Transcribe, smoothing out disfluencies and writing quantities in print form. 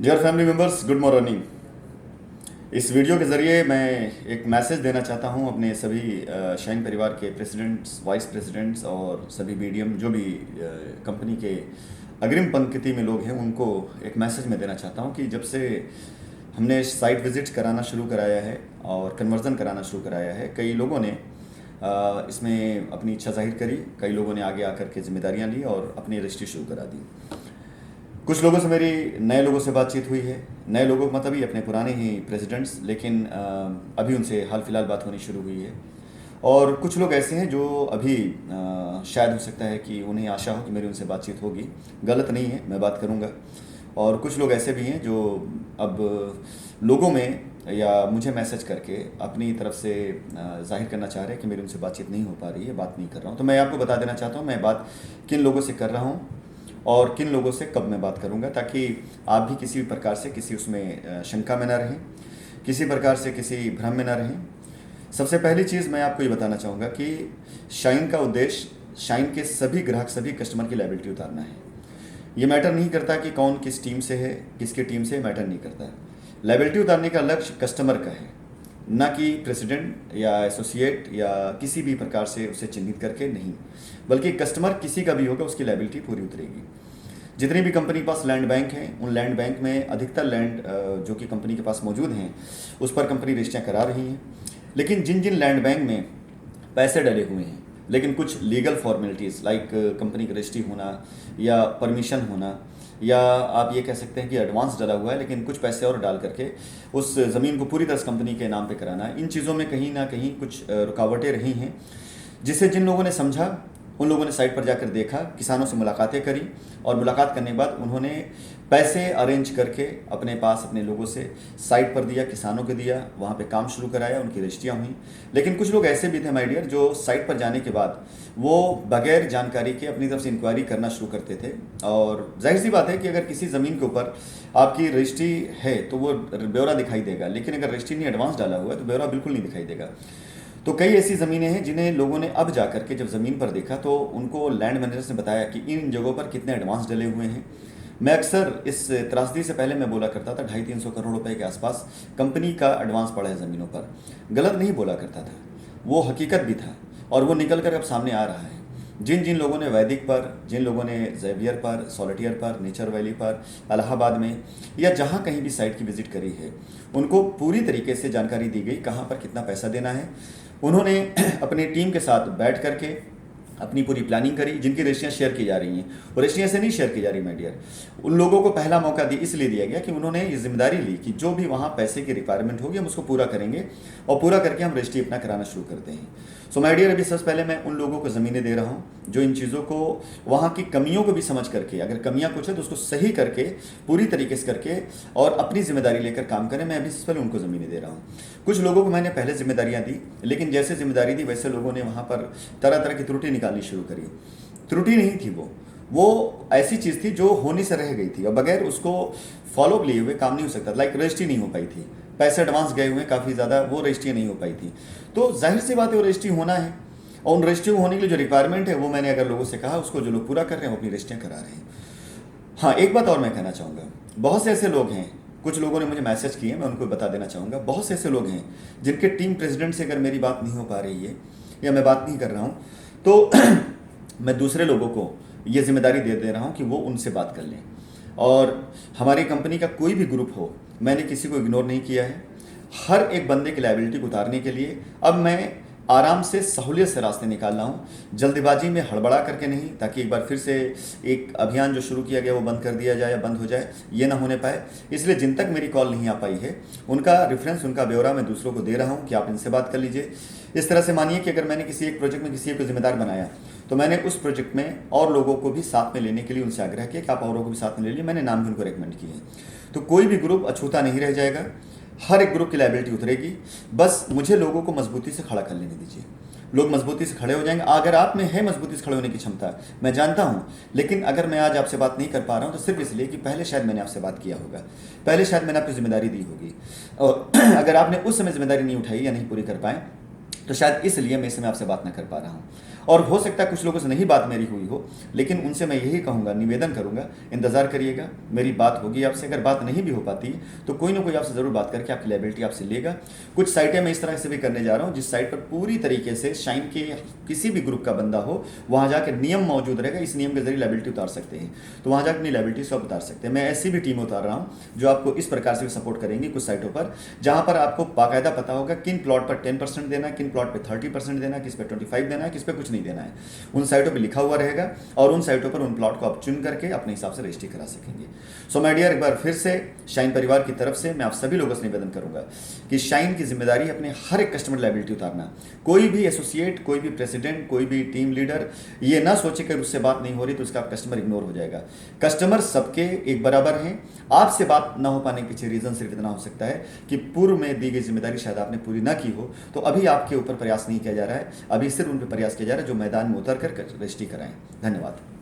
Dear family members, good morning. इस video के ज़रिए मैं एक मैसेज देना चाहता हूं अपने सभी शाइन परिवार के प्रेसिडेंट्स, वाइस प्रेसिडेंट्स और सभी मीडियम जो भी कंपनी के अग्रिम पंक्ति में लोग हैं उनको एक मैसेज मैं देना चाहता हूं कि जब से हमने साइट विजिट्स कराना शुरू कराया है और कन्वर्ज़न कराना शुरू कराया है, कई लोगों ने इसमें अपनी इच्छा जाहिर करी, कई लोगों ने आगे आकर के जिम्मेदारियां ली और अपनी रजिस्ट्री शुरू करा दी। कुछ लोगों से मेरी नए लोगों से बातचीत हुई है। नए लोगों मतलब ही अपने पुराने ही प्रेसिडेंट्स, लेकिन अभी उनसे हाल फिलहाल बात होनी शुरू हुई है। और कुछ लोग ऐसे हैं जो अभी शायद हो सकता है कि उन्हें आशा हो कि मेरी उनसे बातचीत होगी। गलत नहीं है, मैं बात करूंगा। और कुछ लोग ऐसे भी हैं जो अब लोगों में या मुझे मैसेज करके अपनी तरफ से जाहिर करना चाह रहे हैं कि मेरी उनसे बातचीत नहीं हो पा रही है, बात नहीं कर रहा हूँ। तो मैं आपको बता देना चाहता हूँ मैं बात किन लोगों से कर रहा हूँ और किन लोगों से कब मैं बात करूंगा, ताकि आप भी किसी भी प्रकार से किसी उसमें शंका में ना रहें, किसी प्रकार से किसी भ्रम में ना रहें। सबसे पहली चीज़ मैं आपको ये बताना चाहूँगा कि शाइन का उद्देश्य शाइन के सभी ग्राहक, सभी कस्टमर की लायबिलिटी उतारना है। ये मैटर नहीं करता कि कौन किस टीम से है, किसके टीम से, मैटर नहीं करता। लायबिलिटी उतारने का लक्ष्य कस्टमर का है, ना कि प्रेसिडेंट या एसोसिएट या किसी भी प्रकार से उसे चिन्हित करके नहीं, बल्कि कस्टमर किसी का भी होगा उसकी लायबिलिटी पूरी उतरेगी। जितनी भी कंपनी के पास लैंड बैंक हैं, उन लैंड बैंक में अधिकतर लैंड जो कि कंपनी के पास मौजूद हैं उस पर कंपनी रजिस्ट्रियाँ करा रही हैं। लेकिन जिन जिन लैंड बैंक में पैसे डले हुए हैं, लेकिन कुछ लीगल फॉर्मेलिटीज़ लाइक कंपनी की रजिस्ट्री होना या परमिशन होना, या आप ये कह सकते हैं कि एडवांस डला हुआ है लेकिन कुछ पैसे और डाल करके उस ज़मीन को पूरी तरह से कंपनी के नाम पे कराना है, इन चीज़ों में कहीं ना कहीं कुछ रुकावटें रही हैं, जिसे जिन लोगों ने समझा उन लोगों ने साइट पर जाकर देखा, किसानों से मुलाकातें करी और मुलाकात करने के बाद उन्होंने पैसे अरेंज करके अपने पास अपने लोगों से साइट पर दिया, किसानों को दिया, वहाँ पे काम शुरू कराया, उनकी रजिस्ट्रियाँ हुई। लेकिन कुछ लोग ऐसे भी थे माय डियर जो साइट पर जाने के बाद वो बगैर जानकारी के अपनी तरफ से इंक्वायरी करना शुरू करते थे। और जाहिर सी बात है कि अगर किसी ज़मीन के ऊपर आपकी रजिस्ट्री है तो वो ब्यौरा दिखाई देगा, लेकिन अगर रजिस्ट्री नहीं एडवांस डाला हुआ है तो ब्यौरा बिल्कुल नहीं दिखाई देगा। तो कई ऐसी ज़मीनें हैं जिन्हें लोगों ने अब जा करके जब ज़मीन पर देखा तो उनको लैंड मैनेजर्स ने बताया कि इन जगहों पर कितने एडवांस डले हुए हैं। मैं अक्सर इस त्रासदी से पहले मैं बोला करता था 250-300 करोड़ रुपए के आसपास कंपनी का एडवांस पड़ा है ज़मीनों पर। गलत नहीं बोला करता था, वो हकीकत भी था और वो निकल कर अब सामने आ रहा है। जिन जिन लोगों ने वैदिक पर, जिन लोगों ने जेवियर पर, सॉलिटियर पर, नेचर वैली पर, इलाहाबाद में या जहाँ कहीं भी साइट की विजिट करी है, उनको पूरी तरीके से जानकारी दी गई कहाँ पर कितना पैसा देना है। उन्होंने अपनी टीम के साथ बैठ करके अपनी पूरी प्लानिंग करी। जिनकी रजिस्ट्रियाँ शेयर की जा रही हैं वो रजिस्ट्रियाँ से नहीं शेयर की जा रही माय डियर, उन लोगों को पहला मौका इसलिए दिया गया कि उन्होंने ये जिम्मेदारी ली कि जो भी वहाँ पैसे की रिक्वायरमेंट होगी हम उसको पूरा करेंगे और पूरा करके हम रजिस्ट्री अपना कराना शुरू करते हैं। सो माय डियर, अभी सबसे पहले मैं उन लोगों को ज़मीनें दे रहा हूँ जो इन चीज़ों को, वहाँ की कमियों को भी समझ करके, अगर कमियाँ कुछ है तो उसको सही करके पूरी तरीके से करके और अपनी जिम्मेदारी लेकर काम करें। मैं अभी सबसे पहले उनको ज़मीनें दे रहा हूँ। कुछ लोगों को मैंने पहले जिम्मेदारियाँ दी, लेकिन जैसे जिम्मेदारी दी वैसे लोगों ने वहाँ पर तरह तरह की त्रुटि निकालनी शुरू करी। त्रुटि नहीं थी, वो ऐसी चीज़ थी जो होने से रह गई थी और बगैर उसको फॉलो लिए हुए काम नहीं हो सकता। लाइक रजिस्ट्री नहीं हो पाई थी, पैसे एडवांस गए हुए काफ़ी ज़्यादा, वो रजिस्ट्री नहीं हो पाई थी। तो जाहिर सी बात है वो रजिस्ट्री होना है और उन रजिस्ट्री होने के लिए जो रिक्वायरमेंट है वो मैंने अगर लोगों से कहा, उसको जो लोग पूरा कर रहे हैं वो अपनी रजिस्ट्रियाँ करा रहे हैं। हाँ, एक बात और मैं कहना चाहूँगा, बहुत से ऐसे लोग हैं, कुछ लोगों ने मुझे मैसेज किए, मैं उनको बता देना चाहूँगा, बहुत से ऐसे लोग हैं जिनके टीम प्रेसिडेंट से अगर मेरी बात नहीं हो पा रही है या मैं बात नहीं कर रहा हूँ तो मैं दूसरे लोगों को ये जिम्मेदारी दे दे रहा हूँ कि वो उनसे बात कर लें। और हमारी कंपनी का कोई भी ग्रुप हो, मैंने किसी को इग्नोर नहीं किया है। हर एक बंदे की लायबिलिटी को उतारने के लिए अब मैं आराम से, सहूलियत से रास्ते निकाल रहा हूँ, जल्दबाजी में हड़बड़ा करके नहीं, ताकि एक बार फिर से एक अभियान जो शुरू किया गया वो बंद कर दिया जाए या बंद हो जाए, ये ना होने पाए। इसलिए जिन तक मेरी कॉल नहीं आ पाई है उनका रेफरेंस, उनका ब्यौरा मैं दूसरों को दे रहा हूँ कि आप इनसे बात कर लीजिए। इस तरह से मानिए कि अगर मैंने किसी एक प्रोजेक्ट में किसी एक को जिम्मेदार बनाया तो मैंने उस प्रोजेक्ट में और लोगों को भी साथ में लेने के लिए उनसे आग्रह किया कि आप औरों को भी साथ में ले लीजिए। मैंने नाम भी उनको रेकमेंड किए हैं। तो कोई भी ग्रुप अछूता नहीं रह जाएगा, हर एक ग्रुप की लायबिलिटी उतरेगी। बस मुझे लोगों को मजबूती से खड़ा कर लेने दीजिए, लोग मजबूती से खड़े हो जाएंगे। अगर आप में है मजबूती से खड़े होने की क्षमता, मैं जानता हूँ, लेकिन अगर मैं आज आपसे बात नहीं कर पा रहा हूँ तो सिर्फ इसलिए कि पहले शायद मैंने आपसे बात किया होगा, पहले शायद मैंने आपको जिम्मेदारी दी होगी, और अगर आपने उस समय जिम्मेदारी नहीं उठाई या नहीं पूरी कर पाए तो शायद इसलिए मैं इस समय आपसे बात ना कर पा रहा हूँ। और हो सकता है कुछ लोगों से नहीं बात मेरी हुई हो, लेकिन उनसे मैं यही कहूँगा, निवेदन करूँगा, इंतज़ार करिएगा, मेरी बात होगी आपसे। अगर बात नहीं भी हो पाती तो कोई ना कोई आपसे ज़रूर बात करके आपकी लायबिलिटी आपसे लेगा। कुछ साइटें मैं इस तरह से भी करने जा रहा हूँ जिस साइट पर पूरी तरीके से शाइन के किसी भी ग्रुप का बंदा हो, वहाँ जाकर नियम मौजूद रहेगा, इस नियम के जरिए लायबिलिटी उतार सकते हैं, तो वहाँ जाकर अपनी लायबिलिटी सब उतार सकते हैं। मैं ऐसी भी टीम उतार रहा हूँ जो आपको इस प्रकार से भी सपोर्ट करेंगी कुछ साइटों पर, जहाँ पर आपको बाकायदा पता होगा किन प्लॉट पर 10% देना है, किन प्लॉट पर 30% देना है, किस पर 25 देना है, किस पर कुछ नहीं देना है। उन साइटों पर लिखा हुआ रहेगा और उन साइटों पर उन प्लॉट को आप चुन करके अपने हिसाब से रजिस्ट्री करा सकेंगे। सो माय डियर, एक बार फिर से शाइन परिवार की तरफ से मैं आप सभी लोगों से निवेदन करूंगा कि शाइन की जिम्मेदारी अपने हर एक कस्टमर लायबिलिटी उतारना। कोई भी एसोसिएट, कोई भी प्रेसिडेंट, कोई भी टीम लीडर ये ना सोचे कि उससे बात नहीं हो रही तो उसका कस्टमर इग्नोर हो जाएगा। कस्टमर सबके एक बराबर हैं। आपसे बात ना हो पाने के पीछे रीजन सिर्फ इतना हो सकता है कि पूर्व में दी गई जिम्मेदारी शायद आपने पूरी ना की हो, तो अभी आपके ऊपर प्रयास नहीं किया जा रहा है, अभी सिर्फ उन पर प्रयास किया जा रहा है जो मैदान में उतर कर रजिस्ट्री कराएं। धन्यवाद।